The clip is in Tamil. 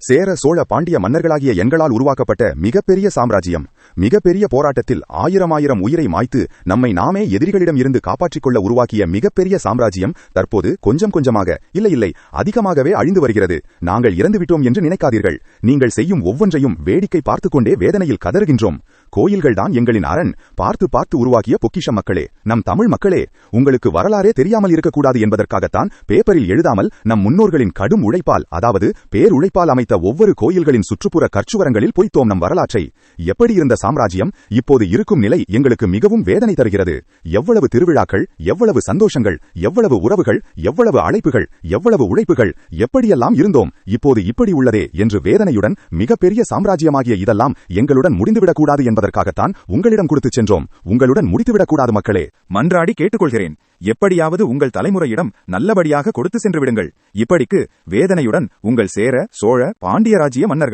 சேர சோழ பாண்டிய மன்னர்களாகிய எங்களால் உருவாக்கப்பட்ட மிகப்பெரிய சாம்ராஜ்யம். மிகப்பெரிய போராட்டத்தில் ஆயிரம் உயிரை மாய்த்து நம்மை நாமே எதிரிகளிடம் இருந்து காப்பாற்றிக் கொள்ள உருவாக்கிய மிகப்பெரிய சாம்ராஜ்யம் தற்போது கொஞ்சம் கொஞ்சமாக இல்லை அதிகமாகவே அழிந்து வருகிறது. நாங்கள் இறந்துவிட்டோம் என்று நினைக்காதீர்கள். நீங்கள் செய்யும் ஒவ்வொன்றையும் வேடிக்கை பார்த்துக்கொண்டே வேதனையில் கதறுகின்றோம். கோயில்கள்தான் எங்களின் அரண். பார்த்து பார்த்து உருவாக்கிய பொக்கிஷம் மக்களே, நம் தமிழ் மக்களே, உங்களுக்கு வரலாறே தெரியாமல் இருக்கக்கூடாது என்பதற்காகத்தான் பேப்பரில் எழுதாமல் நம் முன்னோர்களின் கடும் உழைப்பால், அதாவது பேருழைப்பால் அமைத்த ஒவ்வொரு கோயில்களின் சுற்றுப்புற கற்சுவரங்களில் பொய்த்தோம் நம் வரலாற்றை. எப்படி இருந்த சாம்ராஜ்யம் இப்போது இருக்கும் நிலை எங்களுக்கு மிகவும் வேதனை தருகிறது. எவ்வளவு திருவிழாக்கள், எவ்வளவு சந்தோஷங்கள், எவ்வளவு உறவுகள், எவ்வளவு அழைப்புகள், எவ்வளவு உழைப்புகள், எப்படியெல்லாம் இருந்தோம், இப்போது இப்படி உள்ளதே என்று வேதனையுடன் மிகப்பெரிய சாம்ராஜ்யமாகிய இதெல்லாம் எங்களுடன் முடிந்துவிடக்கூடாது என்பதற்காகத்தான் உங்களிடம் கொடுத்துச் சென்றோம். உங்களுடன் முடித்துவிடக்கூடாது மக்களே. மன்றாடி கேட்டுக்கொள்கிறேன். எப்படியாவது உங்கள் தலைமுறையிடம் நல்லபடியாக கொடுத்து சென்று விடுங்கள். இப்படிக்கு வேதனையுடன் உங்கள் சேர சோழ பாண்டிய ராஜ்ய மன்னர்கள்.